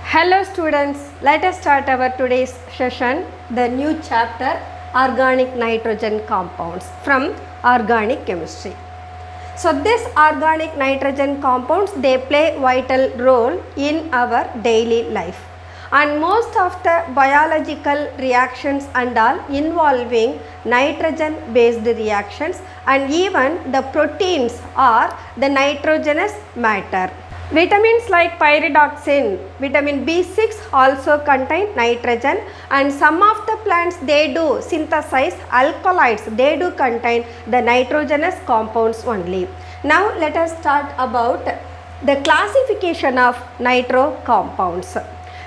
Hello students, let us start our today's session, the new chapter organic nitrogen compounds from organic chemistry. So these organic nitrogen compounds, they play vital role in our daily life, and most of the biological reactions and all involving nitrogen based reactions, and even the proteins are the nitrogenous matter. Vitamins like pyridoxine, vitamin B6 also contain nitrogen, and some of the plants they do synthesize alkaloids, they do contain the nitrogenous compounds only. Now let us start about the classification of nitro compounds.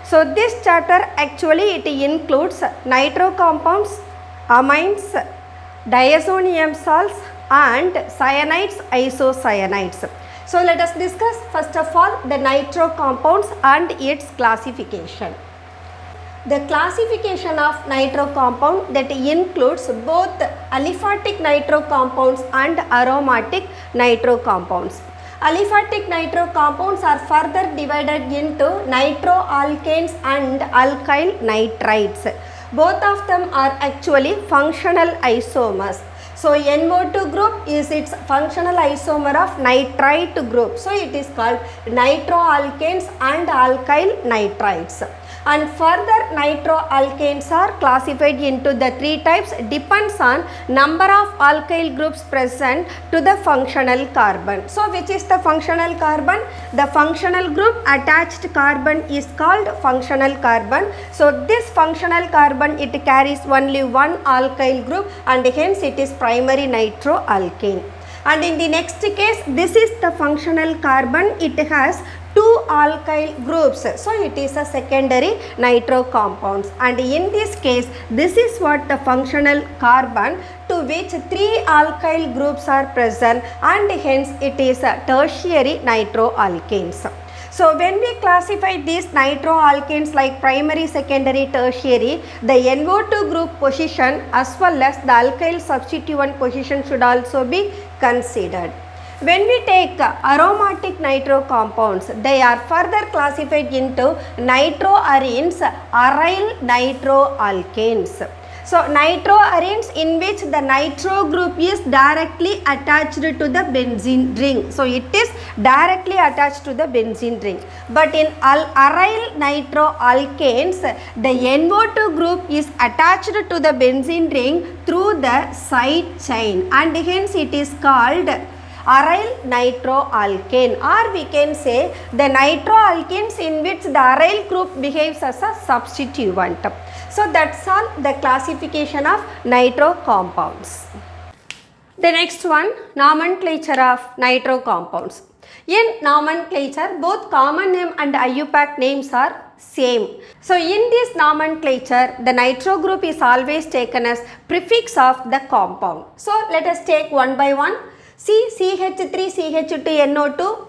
So this chapter actually it includes nitro compounds, amines, diazonium salts and cyanides, isocyanides. So let us discuss first of all the nitro compounds and its classification. The classification of nitro compound that includes both aliphatic nitro compounds and aromatic nitro compounds. Aliphatic nitro compounds are further divided into nitroalkanes and alkyl nitrides. Both of them are actually functional isomers. So NO2 group is its functional isomer of nitrite group. So it is called nitroalkanes and alkyl nitrides. And further nitroalkanes are classified into the three types, depends on number of alkyl groups present to the functional carbon. So which is the functional carbon? The functional group attached carbon is called functional carbon. So this functional carbon it carries only one alkyl group and hence it is primary nitroalkane. And in the next case, this is the functional carbon, it has two alkyl groups, so it is a secondary nitro compounds. And in this case, this is what the functional carbon to which three alkyl groups are present, and hence it is a tertiary nitroalkanes. So when we classify these nitroalkanes like primary, secondary, tertiary, the NO2 group position as well as the alkyl substituent position should also be considered. When we take aromatic nitro compounds, they are further classified into nitroarenes, aryl nitroalkanes. So nitroarenes in which the nitro group is directly attached to the benzene ring. So it is directly attached to the benzene ring. But in aryl nitroalkanes, the NO2 group is attached to the benzene ring through the side chain, and hence it is called aryl nitroalkane, or we can say the nitroalkanes in which the aryl group behaves as a substituent. So that's all the classification of nitro compounds. The next one, nomenclature of nitro compounds. In nomenclature, both common name and IUPAC names are same. So in this nomenclature, the nitro group is always taken as prefix of the compound. So let us take one by one. See CH3, CH2, NO2.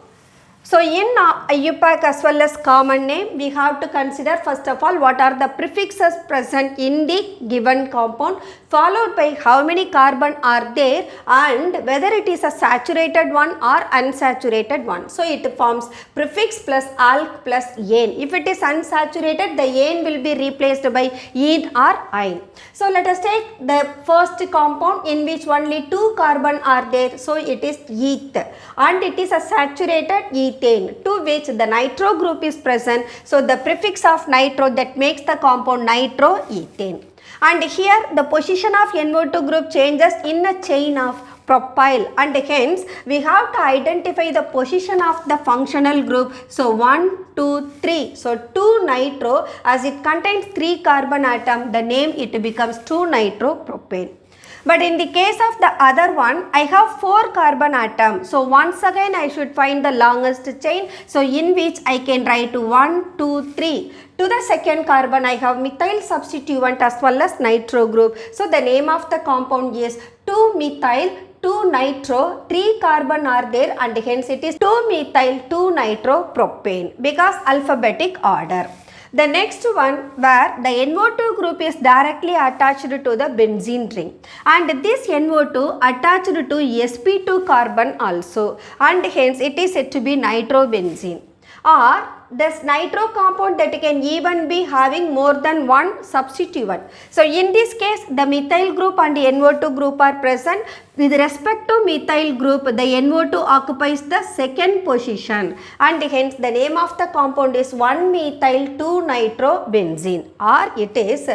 So in IUPAC as well as common name, we have to consider first of all what are the prefixes present in the given compound, followed by how many carbon are there and whether it is a saturated one or unsaturated one. So it forms prefix plus alk plus ane. If it is unsaturated, the ane will be replaced by ene or ine. So let us take the first compound in which only two carbon are there. So it is eth, and it is a saturated ethane to which the nitro group is present. So the prefix of nitro that makes the compound nitroethane. And here the position of NO2 group changes in a chain of propyl, and hence we have to identify the position of the functional group. So 1, 2, 3. So 2 nitro, as it contains 3 carbon atom, the name it becomes 2-nitropropane. But in the case of the other one, I have 4 carbon atoms. So once again I should find the longest chain. So in which I can write 1, 2, 3. To the second carbon I have methyl substituent as well as nitro group. So the name of the compound is 2-methyl 2-nitro, 3 carbon are there, and hence it is 2-methyl 2-nitropropane because alphabetic order. The next one where the NO2 group is directly attached to the benzene ring, and this NO2 attached to sp2 carbon also, and hence it is said to be nitrobenzene. Or this nitro compound that can even be having more than one substituent. So in this case, the methyl group and NO2 group are present. With respect to methyl group, the NO2 occupies the second position, and hence the name of the compound is 1-methyl-2-nitrobenzene, or it is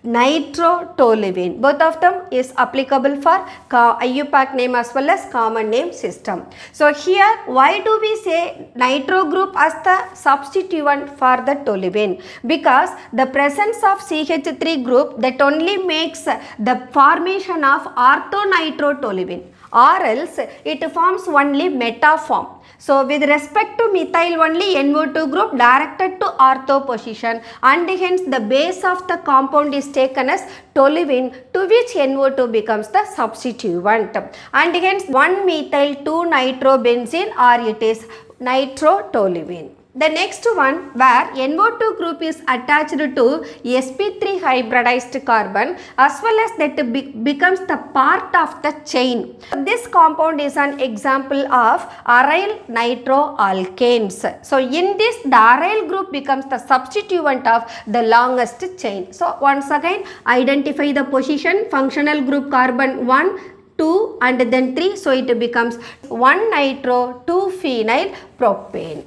nitrotoluene. Both of them is applicable for IUPAC name as well as common name system. So here, why do we say nitro group as the substituent for the toluene? Because the presence of CH3 group that only makes the formation of orthonitrotoluene, or else it forms only meta form. So with respect to methyl only, NO2 group directed to ortho position, and hence the base of the compound is taken as toluene, to which NO2 becomes the substituent, and hence 1-methyl-2-nitrobenzene, or it is nitrotoluene. The next one, where NO2 group is attached to sp3 hybridized carbon, as well as that becomes the part of the chain. This compound is an example of aryl nitroalkanes. So in this, the aryl group becomes the substituent of the longest chain. So once again, identify the position, functional group carbon 1, 2 and then 3. So it becomes 1-nitro-2-phenyl propane.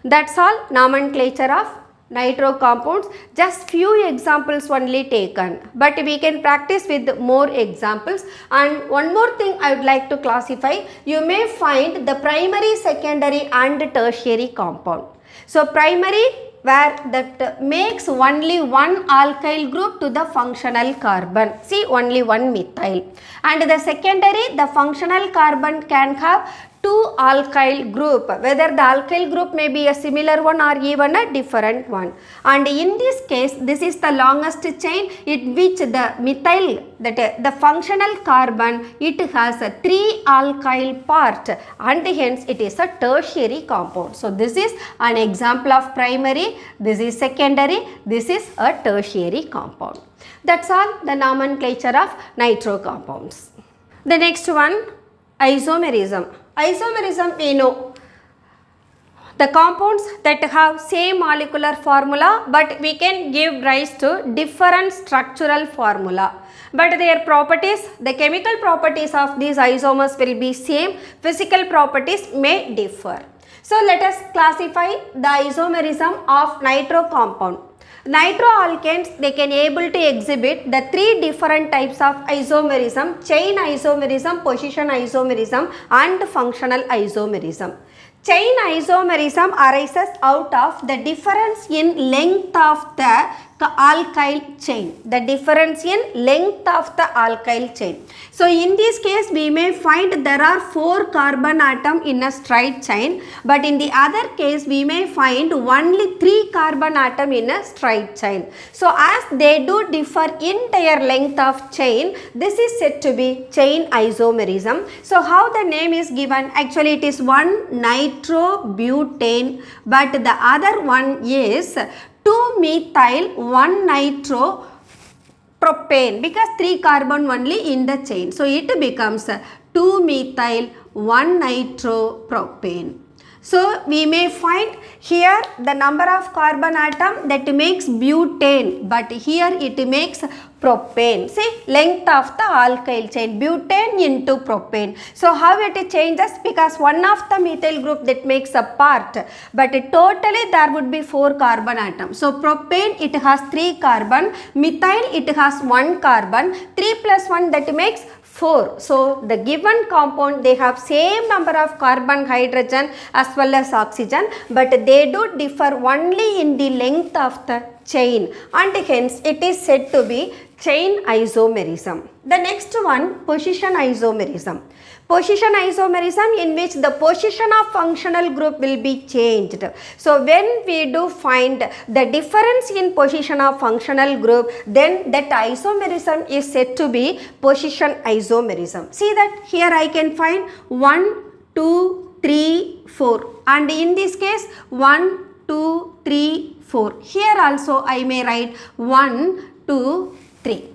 That's all nomenclature of nitro compounds. Just few examples only taken, but we can practice with more examples. And one more thing I would like to classify, you may find the primary, secondary and tertiary compound. So primary, where that makes only one alkyl group to the functional carbon, see only one methyl. And the secondary, the functional carbon can have two alkyl group, whether the alkyl group may be a similar one or even a different one. And in this case, this is the longest chain in which the methyl, that the functional carbon, it has a 3 alkyl part, and hence it is a tertiary compound. So this is an example of primary, this is secondary, this is a tertiary compound. That's all the nomenclature of nitro compounds. The next one, isomerism. Isomerism, we know the compounds that have same molecular formula, but we can give rise to different structural formula, but their properties, the chemical properties of these isomers will be same, physical properties may differ. So let us classify the isomerism of nitro compound. Nitroalkanes, they can able to exhibit the 3 different types of isomerism: chain isomerism, position isomerism and functional isomerism. Chain isomerism arises out of the difference in length of the alkyl chain, the difference in length of the alkyl chain. So in this case, we may find there are 4 carbon atom in a straight chain, but in the other case we may find only 3 carbon atom in a straight chain. So as they do differ in their length of chain, this is said to be chain isomerism. So how the name is given? Actually it is 1-nitrobutane, but the other one is 2-methyl-1-nitropropane, because 3 carbon only in the chain. So it becomes 2-methyl-1-nitropropane. So we may find here the number of carbon atom that makes butane, but here it makes propane. See, length of the alkyl chain, butane into propane. So how it changes? Because one of the methyl group that makes a part, but totally there would be 4 carbon atoms. So propane, it has 3 carbon, methyl, it has 1 carbon, 3 plus 1 that makes 4. So the given compound, they have same number of carbon, hydrogen as well as oxygen, but they do differ only in the length of the chain, and hence it is said to be chain isomerism. The next one, position isomerism. Position isomerism, in which the position of functional group will be changed. So when we do find the difference in position of functional group, then that isomerism is said to be position isomerism. See that here I can find 1, 2, 3, 4, and in this case 1, 2, 3, 4. Here also I may write 1, 2, 3.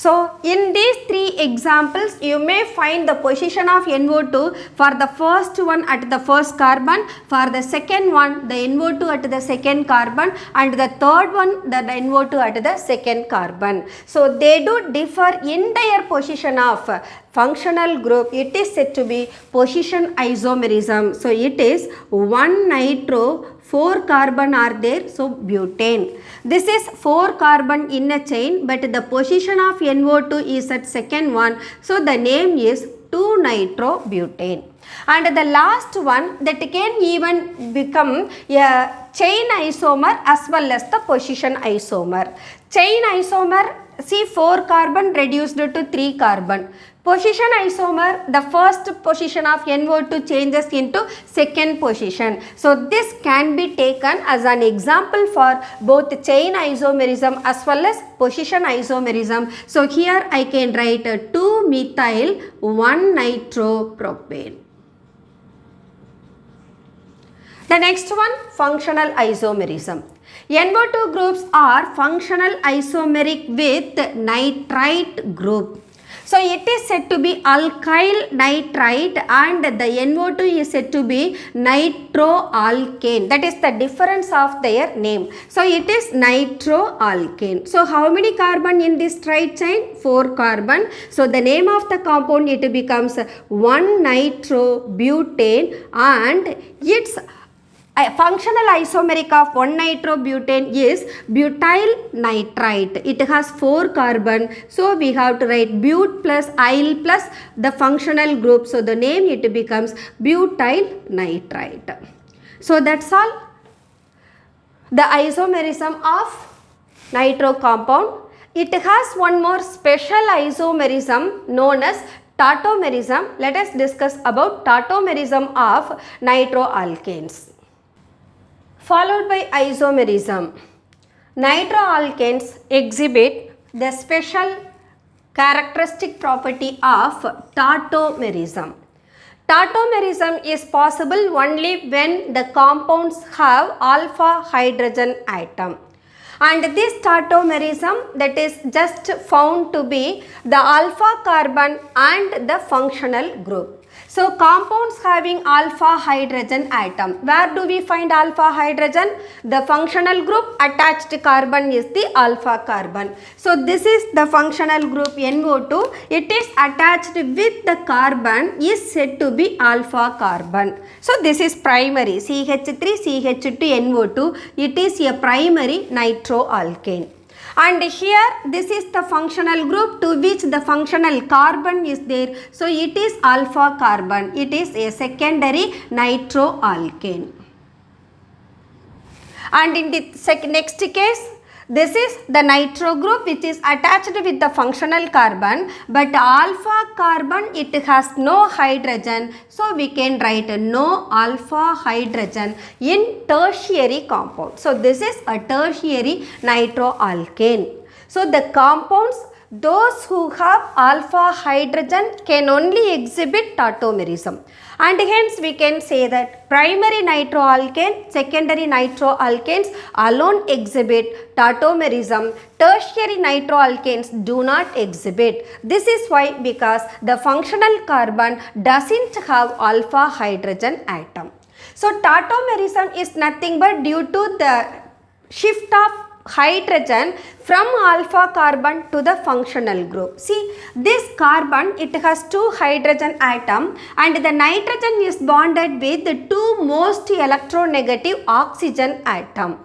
So in these three examples, you may find the position of NO2 for the first one at the first carbon, for the second one the NO2 at the second carbon, and the third one the NO2 at the second carbon. So they do differ in their position of functional group. It is said to be position isomerism. So it is 1 nitro, 4 carbon are there, so butane. This is 4 carbon in a chain, but the position of NO2 is at second one, so the name is 2 nitrobutane. And the last one that can even become a chain isomer as well as the position isomer. Chain isomer, see 4 carbon reduced to 3 carbon. Position isomer, the first position of NO2 changes into second position. So this can be taken as an example for both chain isomerism as well as position isomerism. So here I can write 2 methyl 1 nitropropane. The next one, functional isomerism. NO2 groups are functional isomeric with nitrite group. So it is said to be alkyl nitrite and the NO2 is said to be nitroalkane. That is the difference of their name. So it is nitroalkane. So how many carbon in this straight chain? 4 carbon. So the name of the compound, it becomes 1 nitrobutane, and its functional isomeric of 1 nitrobutane is butyl nitrite. It has 4 carbon. So we have to write but plus yl plus the functional group. So the name, it becomes butyl nitrite. So that's all. The isomerism of nitro compound. It has one more special isomerism known as tautomerism. Let us discuss about tautomerism of nitroalkanes. Followed by isomerism. Nitroalkanes exhibit the special characteristic property of tautomerism. Tautomerism is possible only when the compounds have alpha hydrogen atom. And this tautomerism, that is just found to be the alpha carbon and the functional group. So compounds having alpha hydrogen atom. Where do we find alpha hydrogen? The functional group attached carbon is the alpha carbon. So this is the functional group NO2. It is attached with the carbon is said to be alpha carbon. So this is primary CH3 CH2 NO2. It is a primary nitroalkane. And here this is the functional group to which the functional carbon is there. So it is alpha carbon. It is a secondary nitroalkane. And in the next case, this is the nitro group which is attached with the functional carbon, but alpha carbon, it has no hydrogen. So we can write no alpha hydrogen in tertiary compound. So this is a tertiary nitroalkane. So the compounds, those who have alpha hydrogen can only exhibit tautomerism. And hence we can say that primary nitroalkane, secondary nitroalkanes alone exhibit tautomerism. Tertiary nitroalkanes do not exhibit. This is why, because the functional carbon doesn't have alpha hydrogen atom. So tautomerism is nothing but due to the shift of hydrogen from alpha carbon to the functional group. See, this carbon, it has 2 hydrogen atom and the nitrogen is bonded with the 2 most electronegative oxygen atom.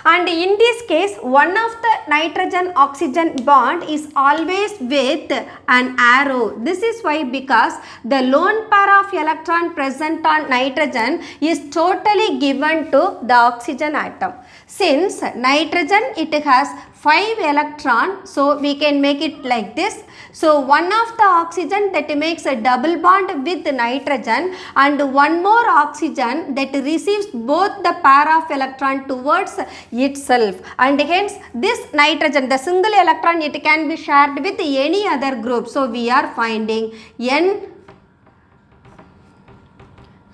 And in this case, one of the nitrogen oxygen bond is always with an arrow. This is why, because the lone pair of electron present on nitrogen is totally given to the oxygen atom. Since nitrogen, it has 5 electron, so we can make it like this. So one of the oxygen that makes a double bond with nitrogen and one more oxygen that receives both the pair of electron towards itself, and hence this nitrogen, the single electron, it can be shared with any other group. So we are finding N.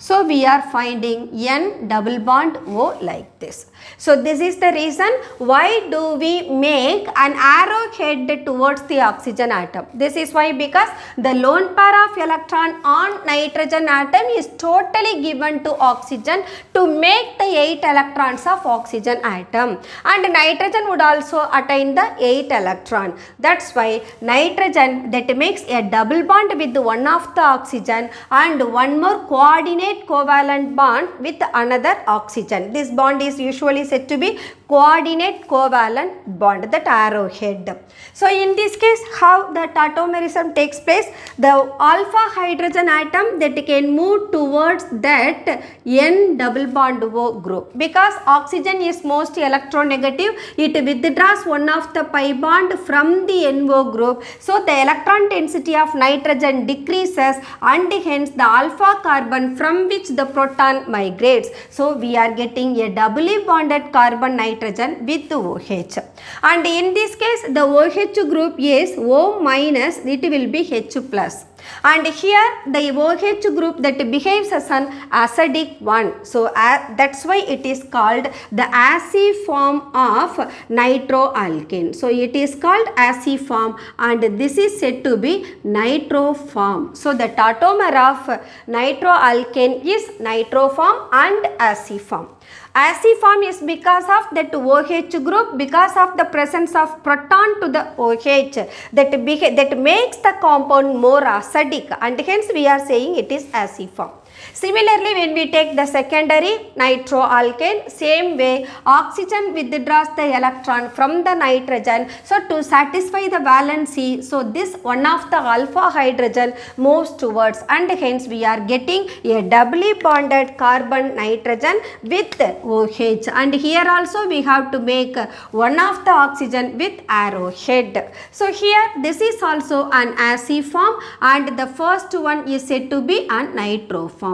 So we are finding N double bond O like this. So this is the reason why do we make an arrow head towards the oxygen atom. This is why, because the lone pair of electron on nitrogen atom is totally given to oxygen to make the 8 electrons of oxygen atom, and nitrogen would also attain the 8 electron. That's why nitrogen that makes a double bond with one of the oxygen and one more coordinate covalent bond with another oxygen. This bond is usually said to be coordinate covalent bond, that arrowhead. So in this case, how the tautomerism takes place, the alpha hydrogen atom that can move towards that N double bond O group. Because oxygen is most electronegative, it withdraws one of the pi bond from the NO group. So the electron density of nitrogen decreases, and hence the alpha carbon from which the proton migrates. So we are getting a doubly bonded carbon nitrogen with OH. And in this case, the OH group is O minus, it will be H plus. And here the OH group that behaves as an acidic one. So that's why it is called the acid form of nitroalkane. So it is called acid form, and this is said to be nitro form. So the tautomer of nitroalkane is nitro form and acid form. Acid form is because of that OH group, because of the presence of proton to the OH that makes the compound more acidic, and hence we are saying it is acid form. Similarly, when we take the secondary nitroalkane, same way oxygen withdraws the electron from the nitrogen. So to satisfy the valency, so this one of the alpha hydrogen moves towards, and hence we are getting a doubly bonded carbon nitrogen with OH. And here also we have to make one of the oxygen with arrowhead. So here this is also an acid form, and the first one is said to be a nitro form.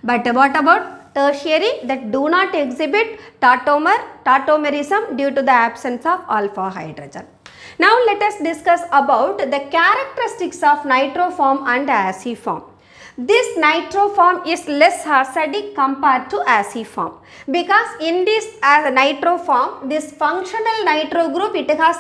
But what about tertiary that do not exhibit tautomerism due to the absence of alpha hydrogen? Now let us discuss about the characteristics of nitro form and acid form. This nitro form is less acidic compared to acid form, because in this nitro form, this functional nitro group, it has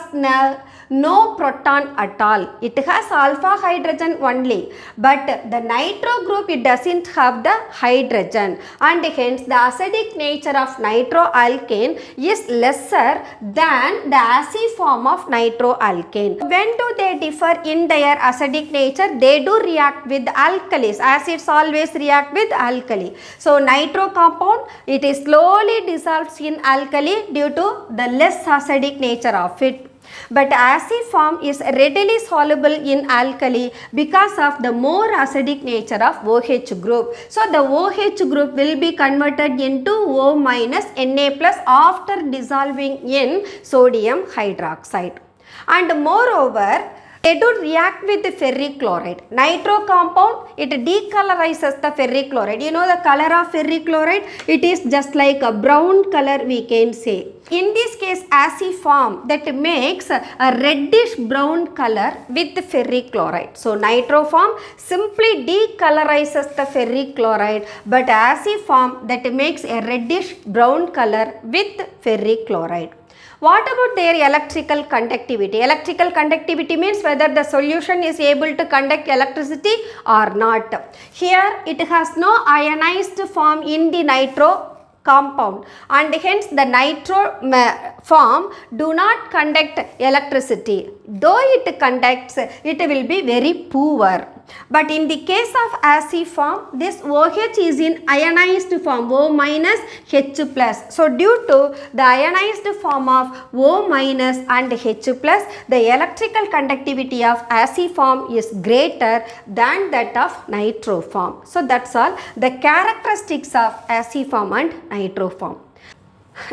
no proton at all. It has alpha hydrogen only, but the nitro group, it doesn't have the hydrogen, and hence the acidic nature of nitroalkane is lesser than the acid form of nitroalkane. When do they differ in their acidic nature? They do react with alkalis. Acids always react with alkali. So nitro compound, it is slowly dissolves in alkali due to the less acidic nature of it. But acid form is readily soluble in alkali because of the more acidic nature of OH group. So the OH group will be converted into O minus Na plus after dissolving in sodium hydroxide. And moreover, they do react with the ferric chloride. Nitro compound, it decolorizes the ferric chloride. You know the color of ferric chloride? It is just like a brown color, we can say. In this case, acid form that makes a reddish brown color with the ferric chloride. So nitro form simply decolorizes the ferric chloride, but acid form that makes a reddish brown color with ferric chloride. What about their electrical conductivity? Electrical conductivity means whether the solution is able to conduct electricity or not. Here it has no ionized form in the nitro compound, and hence the nitro form do not conduct electricity. Though it conducts, it will be very poor. But in the case of acid form, this OH is in ionized form, O minus H plus. So due to the ionized form of O minus and H plus, the electrical conductivity of acid form is greater than that of nitro form. So that's all the characteristics of acid form and nitro form.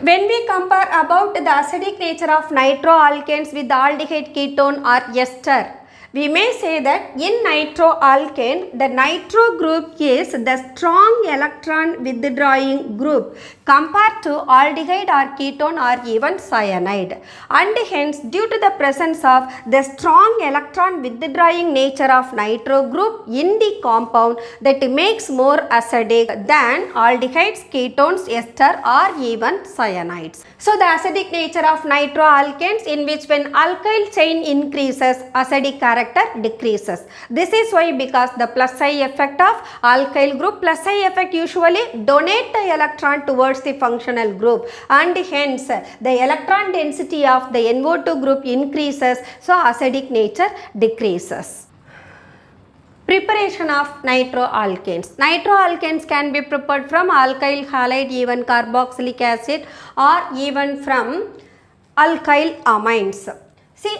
When we compare about the acidic nature of nitroalkanes with aldehyde ketone or ester, We may say that in nitroalkane, the nitro group is the strong electron withdrawing group compared to aldehyde or ketone or even cyanide, and hence due to the presence of the strong electron withdrawing nature of nitro group in the compound, that makes more acidic than aldehydes, ketones, ester or even cyanides. So the acidic nature of nitroalkanes, in which when alkyl chain increases, acidic character decreases. This is why, because the plus I effect of alkyl group, plus I effect usually donate the electron towards the functional group, and hence the electron density of the NO2 group increases, so acidic nature decreases. Preparation of nitroalkanes. Nitroalkanes can be prepared from alkyl halide, even carboxylic acid, or even from alkyl amines. See,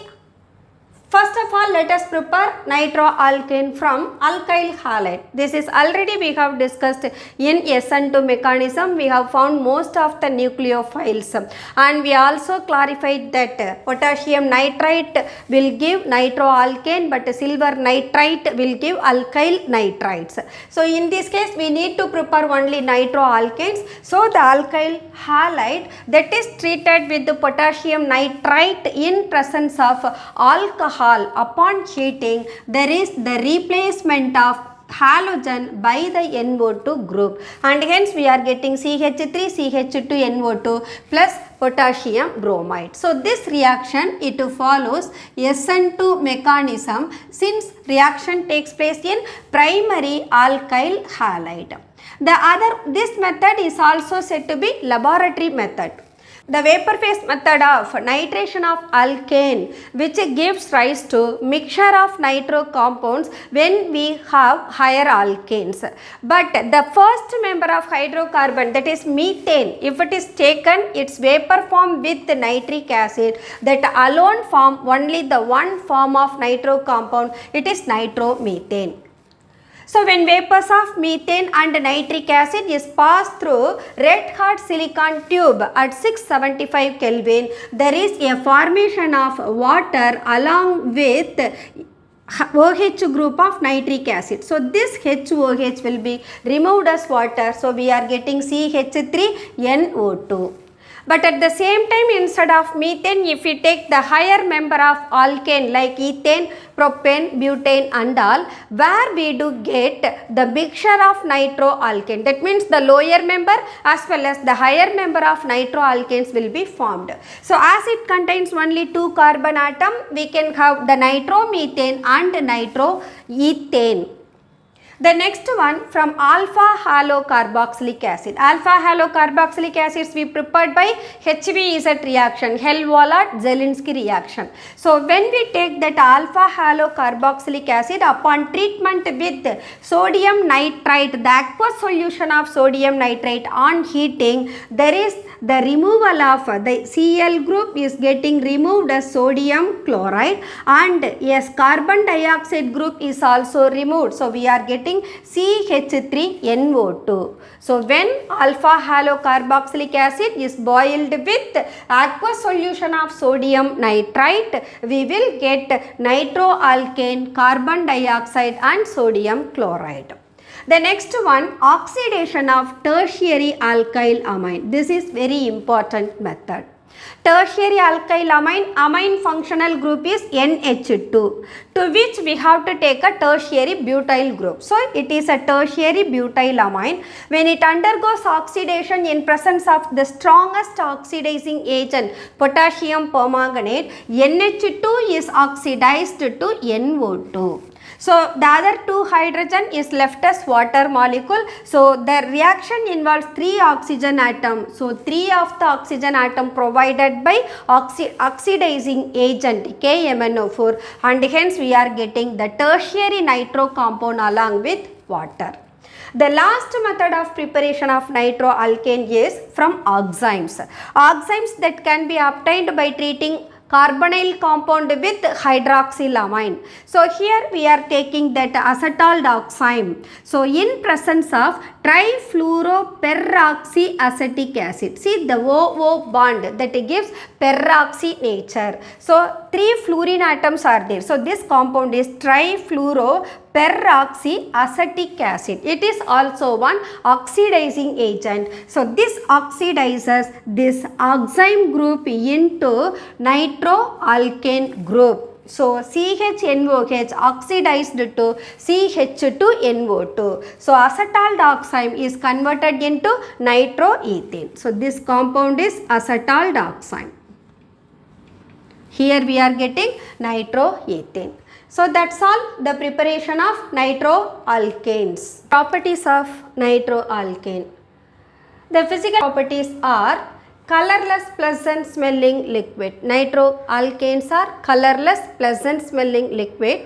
first of all, let us prepare nitroalkane from alkyl halide. This is already we have discussed in SN2 mechanism. We have found most of the nucleophiles, and we also clarified that potassium nitrite will give nitroalkane, but silver nitrite will give alkyl nitrites. So in this case, we need to prepare only nitroalkanes. So the alkyl halide that is treated with the potassium nitrite in presence of alcohol, upon heating, there is the replacement of halogen by the NO2 group, and hence we are getting CH3 CH2 NO2 plus potassium bromide. So this reaction, it follows SN2 mechanism, since reaction takes place in primary alkyl halide. This method is also said to be laboratory method. The vapor phase method of nitration of alkane, which gives rise to mixture of nitro compounds when we have higher alkanes. But the first member of hydrocarbon, that is methane, if it is taken its vapor form with nitric acid, that alone form only the one form of nitro compound, it is nitromethane. So when vapors of methane and nitric acid is passed through red hot silicon tube at 675 Kelvin, there is a formation of water along with OH group of nitric acid. So this HOH will be removed as water. So we are getting CH3NO2. But at the same time, instead of methane, if we take the higher member of alkane like ethane, propane, butane and all, where we do get the mixture of nitroalkane. That means the lower member as well as the higher member of nitroalkanes will be formed. So as it contains only 2 carbon atom, we can have the nitromethane and nitroethane. The next one from alpha halocarboxylic acid. Alpha halocarboxylic acids we prepared by HVZ reaction, Hell-Vollard-Zelinsky reaction. So when we take that alpha halocarboxylic acid, upon treatment with sodium nitrite, the aqueous solution of sodium nitrite on heating, there is the removal of the Cl group is getting removed as sodium chloride, and yes, carbon dioxide group is also removed. So we are getting CH3NO2. So when alpha halocarboxylic acid is boiled with aqueous solution of sodium nitrite, we will get nitroalkane, carbon dioxide and sodium chloride. The next one, oxidation of tertiary alkyl amine. This is very important method. Tertiary alkyl amine functional group is NH2, to which we have to take a tertiary butyl group. So it is a tertiary butyl amine. When it undergoes oxidation in presence of the strongest oxidizing agent, potassium permanganate, NH2 is oxidized to NO2. So the other 2 hydrogen is left as water molecule. So the reaction involves 3 oxygen atom. So 3 of the oxygen atom provided by oxidizing agent KMnO4, and hence we are getting the tertiary nitro compound along with water. The last method of preparation of nitroalkane is from oximes. Oximes that can be obtained by treating carbonyl compound with hydroxylamine. So here we are taking that acetaldioxime. So in presence of trifluoroperoxyacetic acid. See the OO bond that gives peroxy nature. So 3 fluorine atoms are there. So this compound is trifluoroperoxyacetic acid. It is also one oxidizing agent. So this oxidizes this oxime group into nitroalkane group. So CHNOH oxidized to CH2NO2. So acetaldioxime is converted into nitroethane. So this compound is acetaldioxime. Here we are getting nitroethane. So that's all the preparation of nitroalkanes. Properties of nitroalkane. The physical properties are colorless, pleasant smelling liquid. Nitroalkanes are colorless, pleasant smelling liquid,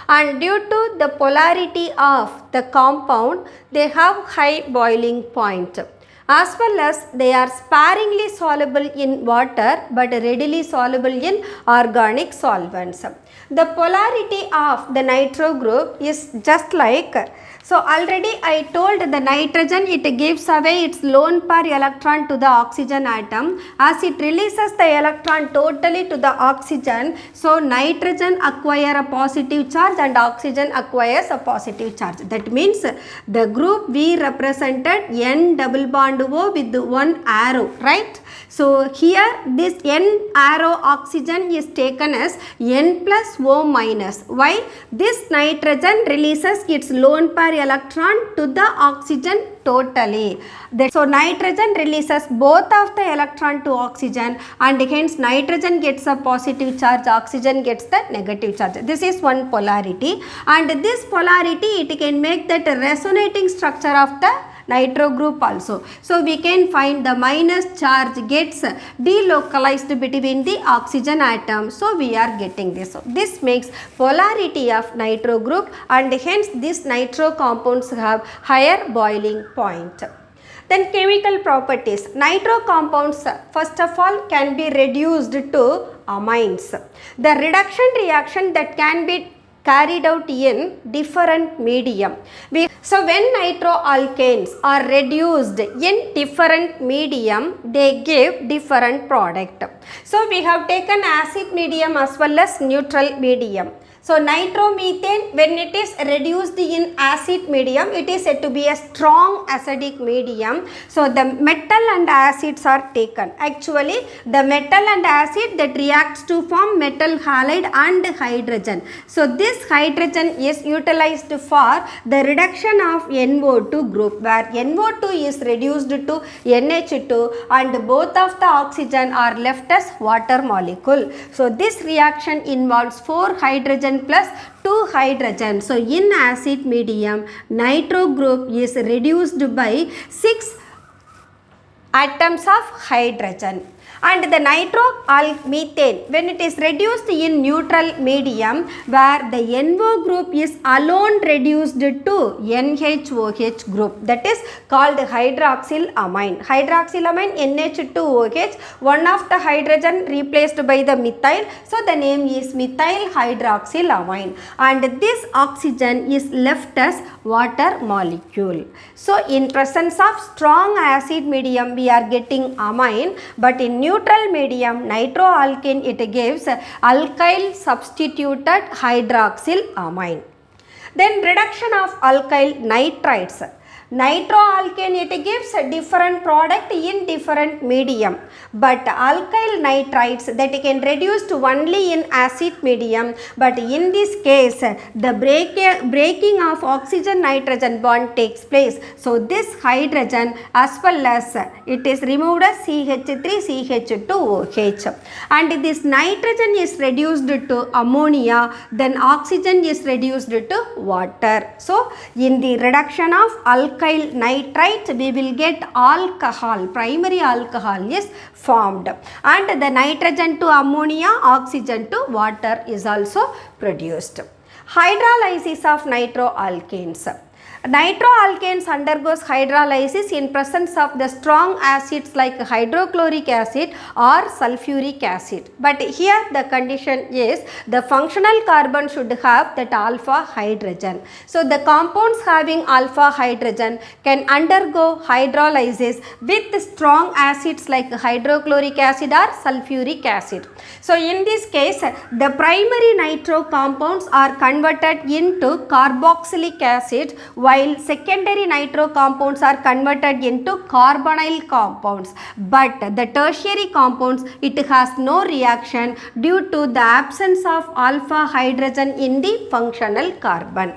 and due to the polarity of the compound, they have high boiling point. As well as they are sparingly soluble in water but readily soluble in organic solvents. The polarity of the nitro group is just like, so already I told the nitrogen, it gives away its lone pair electron to the oxygen atom. As it releases the electron totally to the oxygen, so nitrogen acquire a positive charge and oxygen acquires a positive charge. That means the group we represented N double bond O with one arrow, right? So here this N arrow oxygen is taken as N plus O minus. Why? This nitrogen releases its lone pair electron to the oxygen totally. So nitrogen releases both of the electron to oxygen, and hence nitrogen gets a positive charge, oxygen gets the negative charge. This is one polarity, and this polarity it can make that resonating structure of the nitro group also. So we can find the minus charge gets delocalized between the oxygen atom. So we are getting this. So this makes polarity of nitro group, and hence these nitro compounds have higher boiling point. Then chemical properties. Nitro compounds first of all can be reduced to amines. The reduction reaction that can be carried out in different medium. So when nitroalkanes are reduced in different medium, they give different product. So we have taken acid medium as well as neutral medium. So nitromethane, when it is reduced in acid medium, it is said to be a strong acidic medium. So the metal and acids are taken. Actually the metal and acid that reacts to form metal halide and hydrogen. So this hydrogen is utilized for the reduction of NO2 group, where NO2 is reduced to NH2 and both of the oxygen are left as water molecule. So this reaction involves 4 hydrogen plus 2 hydrogen. So in acid medium, nitro group is reduced by 6 atoms of hydrogen. And the nitromethane, when it is reduced in neutral medium, where the NO group is alone reduced to NHOH group, that is called hydroxylamine. Hydroxylamine NH2OH, one of the hydrogen replaced by the methyl, so the name is methyl hydroxylamine, and this oxygen is left as water molecule. So in presence of strong acid medium we are getting amine, but in neutral medium nitroalkane it gives alkyl substituted hydroxylamine. Then reduction of alkyl nitrites. Nitroalkane it gives a different product in different medium, but alkyl nitrites that can reduce to only in acid medium, but in this case the breaking of oxygen nitrogen bond takes place. So this hydrogen as well as it is removed as CH3CH2OH, and this nitrogen is reduced to ammonia, then oxygen is reduced to water. So in the reduction of alkyl nitrite we will get alcohol, primary alcohol is formed, and the nitrogen to ammonia, oxygen to water is also produced. Hydrolysis of nitroalkanes. Nitroalkanes undergoes hydrolysis in presence of the strong acids like hydrochloric acid or sulfuric acid. But here the condition is the functional carbon should have that alpha hydrogen. So the compounds having alpha hydrogen can undergo hydrolysis with strong acids like hydrochloric acid or sulfuric acid. So in this case, the primary nitro compounds are converted into carboxylic acid, while secondary nitro compounds are converted into carbonyl compounds. But the tertiary compounds, it has no reaction due to the absence of alpha hydrogen in the functional carbon.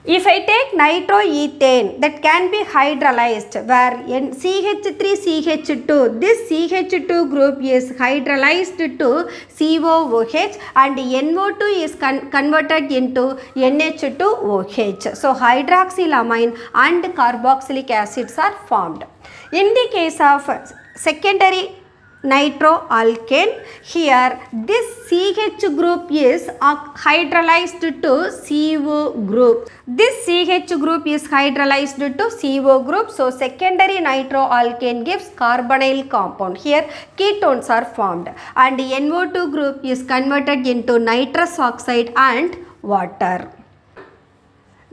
If I take nitroethane, that can be hydrolyzed where CH3CH2, this CH2 group is hydrolyzed to COOH and NO2 is converted into NH2OH. So hydroxylamine and carboxylic acids are formed. In the case of secondary nitroalkane, here this CH group is hydrolyzed to CO group. This CH group is hydrolyzed to CO group. So secondary nitroalkane gives carbonyl compound. Here ketones are formed and NO2 group is converted into nitrous oxide and water.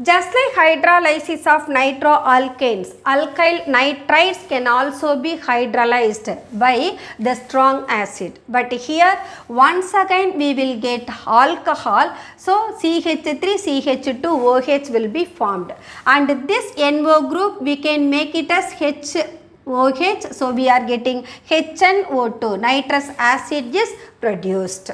Just like hydrolysis of nitroalkanes, alkyl nitrites can also be hydrolyzed by the strong acid. But here once again we will get alcohol, so CH3CH2OH will be formed. And this NO group we can make it as HOH, so we are getting HNO2, nitrous acid is produced.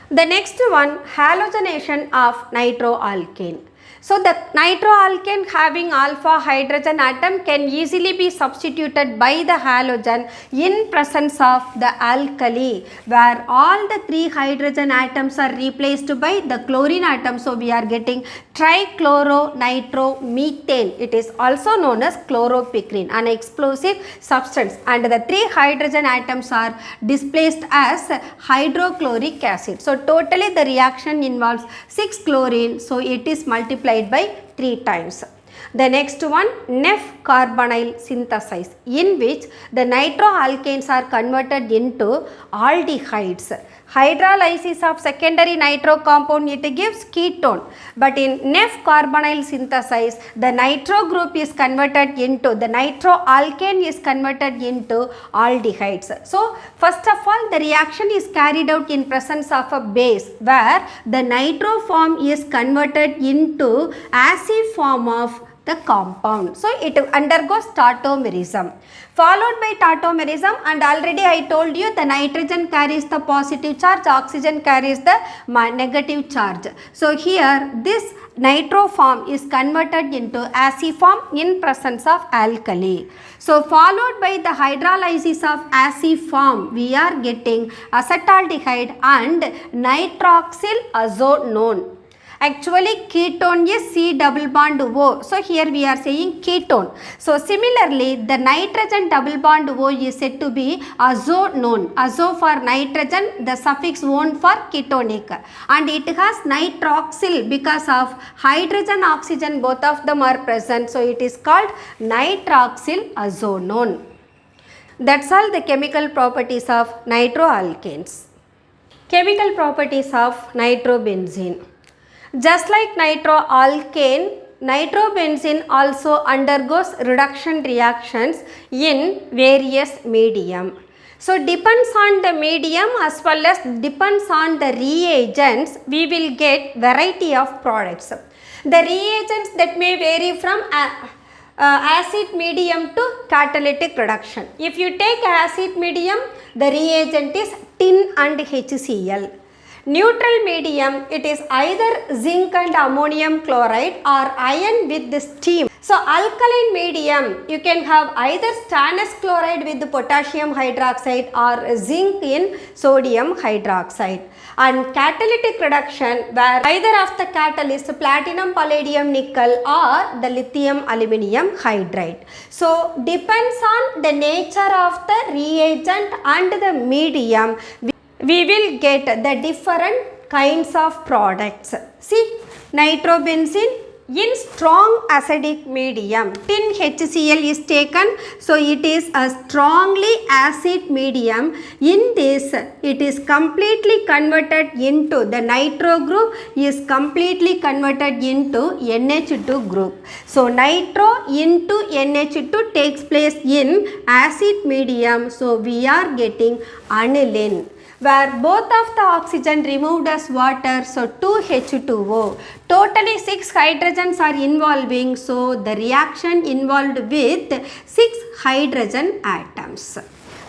The next one, halogenation of nitroalkane. So the nitroalkane having alpha hydrogen atom can easily be substituted by the halogen in presence of the alkali, where all the 3 hydrogen atoms are replaced by the chlorine atom. So we are getting trichloronitromethane. It is also known as chloropicrin, an explosive substance, and the 3 hydrogen atoms are displaced as hydrochloric acid. So totally the reaction involves 6 chlorine, so it is multiplied by 3 times. The next one, Nef carbonyl synthesis, in which the nitroalkanes are converted into aldehydes. Hydrolysis of secondary nitro compound, it gives ketone, but in Nef carbonyl synthesis the nitro group is converted into, the nitroalkane is converted into aldehydes. So first of all the reaction is carried out in presence of a base, where the nitro form is converted into acid form of the compound. So it undergoes tautomerism, followed by tautomerism, and already I told you the nitrogen carries the positive charge, oxygen carries the negative charge. So here this nitro form is converted into acid form in presence of alkali. So followed by the hydrolysis of acid form, we are getting acetaldehyde and nitroxyl azonone. Actually ketone is C double bond O. So here we are saying ketone. So similarly the nitrogen double bond O is said to be azonone. Azo for nitrogen, the suffix one for ketonic, and it has nitroxyl because of hydrogen oxygen, both of them are present. So it is called nitroxyl azonone. That's all the chemical properties of nitroalkanes. Chemical properties of nitrobenzene. Just like nitroalkane, nitrobenzene also undergoes reduction reactions in various medium. So depends on the medium as well as depends on the reagents, we will get variety of products. The reagents that may vary from acid medium to catalytic reduction. If you take acid medium, the reagent is tin and HCl. Neutral medium, it is either zinc and ammonium chloride or iron with the steam. So alkaline medium, you can have either stannous chloride with the potassium hydroxide or zinc in sodium hydroxide. And catalytic reduction, where either of the catalyst platinum palladium nickel or the lithium aluminum hydride. So depends on the nature of the reagent and the medium, we will get the different kinds of products. See, nitrobenzene, in strong acidic medium, tin HCl is taken, so it is a strongly acid medium. In this, it is completely converted into the nitro group is completely converted into NH2 group. So nitro into NH2 takes place in acid medium, so we are getting aniline, where both of the oxygen removed as water, so 2H2O. Totally 6 hydrogens are involving, so the reaction involved with 6 hydrogen atoms.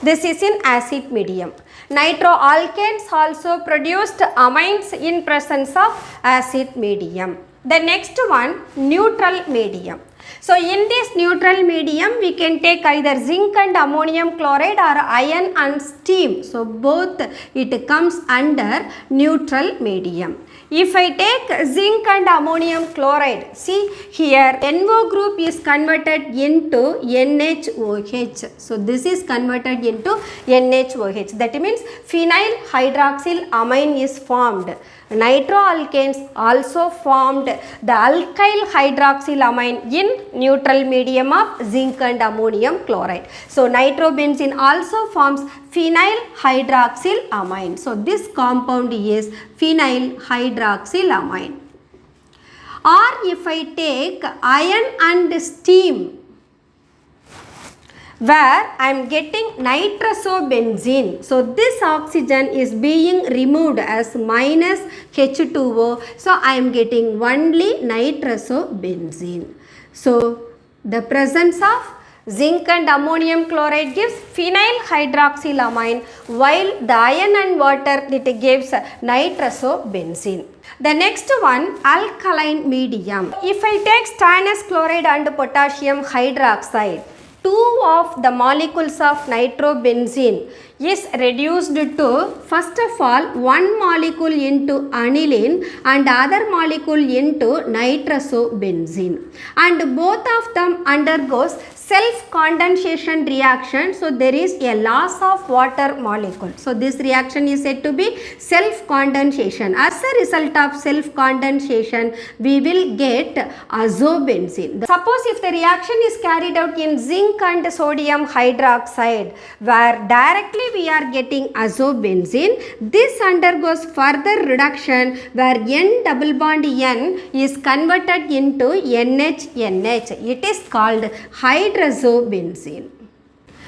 This is in acid medium. Nitroalkanes also produced amines in presence of acid medium. The next one, neutral medium. So in this neutral medium, we can take either zinc and ammonium chloride or iron and steam. So both it comes under neutral medium. If I take zinc and ammonium chloride, see here NO group is converted into NHOH. So this is converted into NHOH. That means phenyl hydroxyl amine is formed. Nitroalkanes also formed the alkyl hydroxylamine in neutral medium of zinc and ammonium chloride. So nitrobenzene also forms phenyl hydroxylamine. So this compound is phenyl hydroxylamine. Or if I take iron and steam, where I am getting nitrosobenzene. So this oxygen is being removed as minus H2O. So I am getting only nitrosobenzene. So the presence of zinc and ammonium chloride gives phenyl hydroxylamine, while the iron and water it gives nitrosobenzene. The next one, alkaline medium. If I take stannous chloride and potassium hydroxide, two of the molecules of nitrobenzene is reduced to, first of all, one molecule into aniline and other molecule into nitrosobenzene, and both of them undergoes self-condensation reaction. So there is a loss of water molecule. So this reaction is said to be self-condensation. As a result of self-condensation, we will get azobenzene. Suppose if the reaction is carried out in zinc and sodium hydroxide, where directly we are getting azobenzene, this undergoes further reduction where N double bond N is converted into NH. It is called hydrazobenzene.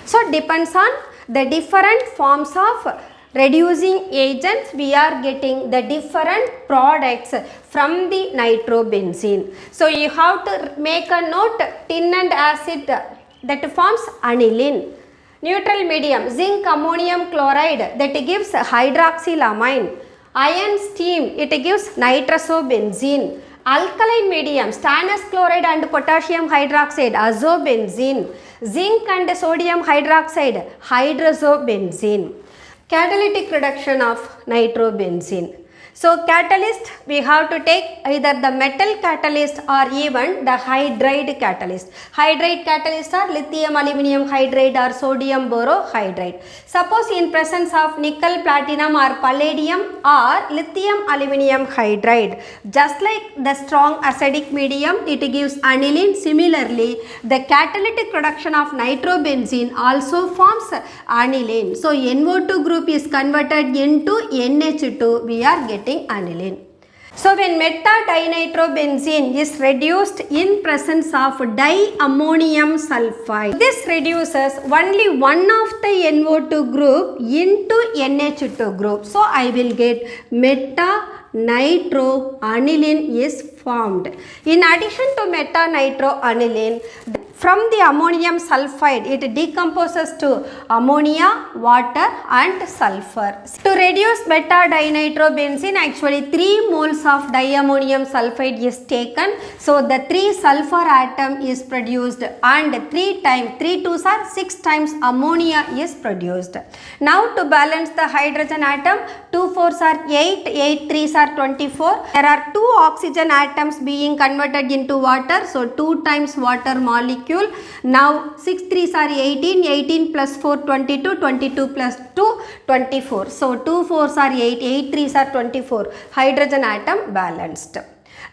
So depends on the different forms of reducing agents, we are getting the different products from the nitrobenzene. So you have to make a note, tin and acid that forms aniline. Neutral medium, zinc ammonium chloride that gives hydroxylamine. Iron steam, it gives nitrosobenzene. Alkaline medium, stannous chloride and potassium hydroxide, azobenzene. Zinc and sodium hydroxide, hydrazobenzene. Catalytic reduction of nitrobenzene. So catalyst, we have to take either the metal catalyst or even the hydride catalyst. Hydride catalyst are lithium aluminum hydride or sodium borohydride. Suppose in presence of nickel platinum or palladium or lithium aluminum hydride, just like the strong acidic medium, it gives aniline. Similarly, the catalytic reduction of nitrobenzene also forms aniline. So NO2 group is converted into NH2, we are getting aniline. So when meta-dinitrobenzene is reduced in presence of diammonium sulfide, this reduces only one of the NO2 group into NH2 group. So I will get meta-nitroaniline is formed. In addition to meta-nitroaniline, from the ammonium sulfide, it decomposes to ammonia, water and sulfur. To reduce meta-dinitrobenzene, actually 3 moles of diammonium sulfide is taken. So the 3 sulfur atom is produced and 3 2s are 6 times ammonia is produced. Now to balance the hydrogen atom, 2 4s are 8, 8 3s are 24. There are 2 oxygen atoms being converted into water. So 2 times water molecule. Now 6 3s are 18, 18 plus 4 22, 22 plus 2 24. So 2 4s are 8, 8 3s are 24. Hydrogen atom balanced.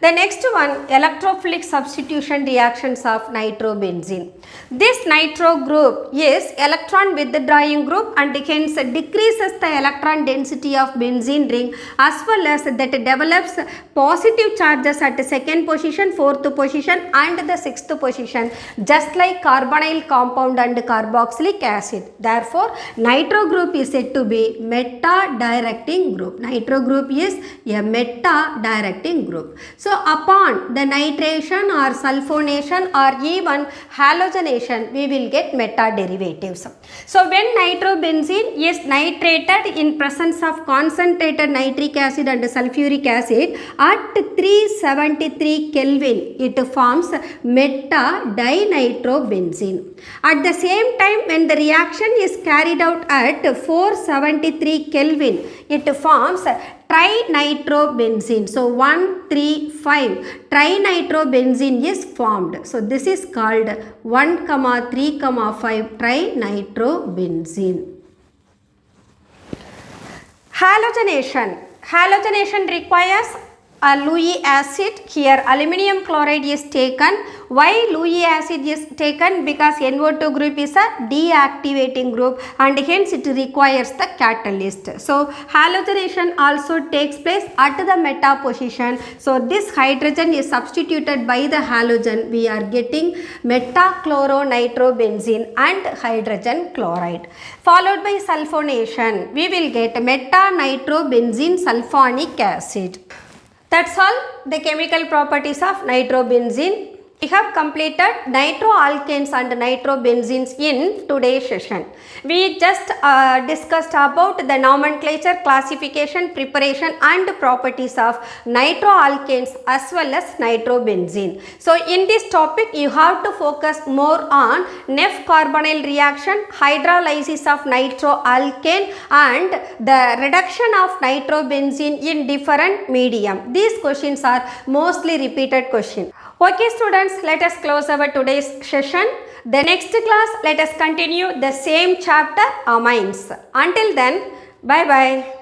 The next one, electrophilic substitution reactions of nitrobenzene. This nitro group is electron withdrawing group and hence decreases the electron density of benzene ring, as well as that develops positive charges at second position, fourth position and the sixth position, just like carbonyl compound and carboxylic acid. Therefore, nitro group is said to be meta-directing group. Nitro group is a meta-directing group. So, upon the nitration or sulfonation or even halogenation, we will get meta derivatives. So, when nitrobenzene is nitrated in presence of concentrated nitric acid and sulfuric acid at 373 Kelvin, it forms meta dinitrobenzene. At the same time, when the reaction is carried out at 473 Kelvin, it forms trinitrobenzene. So 135 trinitrobenzene is formed. So this is called 1,3,5 trinitrobenzene. Halogenation. Halogenation requires a Lewis acid. Here aluminum chloride is taken. Why Lewis acid is taken? Because NO2 group is a deactivating group and hence it requires the catalyst. So halogenation also takes place at the meta position. So this hydrogen is substituted by the halogen. We are getting metachloronitrobenzene and hydrogen chloride. Followed by sulfonation, we will get metanitrobenzene sulfonic acid. That's all the chemical properties of nitrobenzene. We have completed nitroalkanes and nitrobenzenes in today's session. We just discussed about the nomenclature, classification, preparation and properties of nitroalkanes as well as nitrobenzene. So in this topic you have to focus more on Neff carbonyl reaction, hydrolysis of nitroalkane and the reduction of nitrobenzene in different medium. These questions are mostly repeated questions. Okay students, let us close our today's session. The next class, let us continue the same chapter, amines. Until then, bye bye.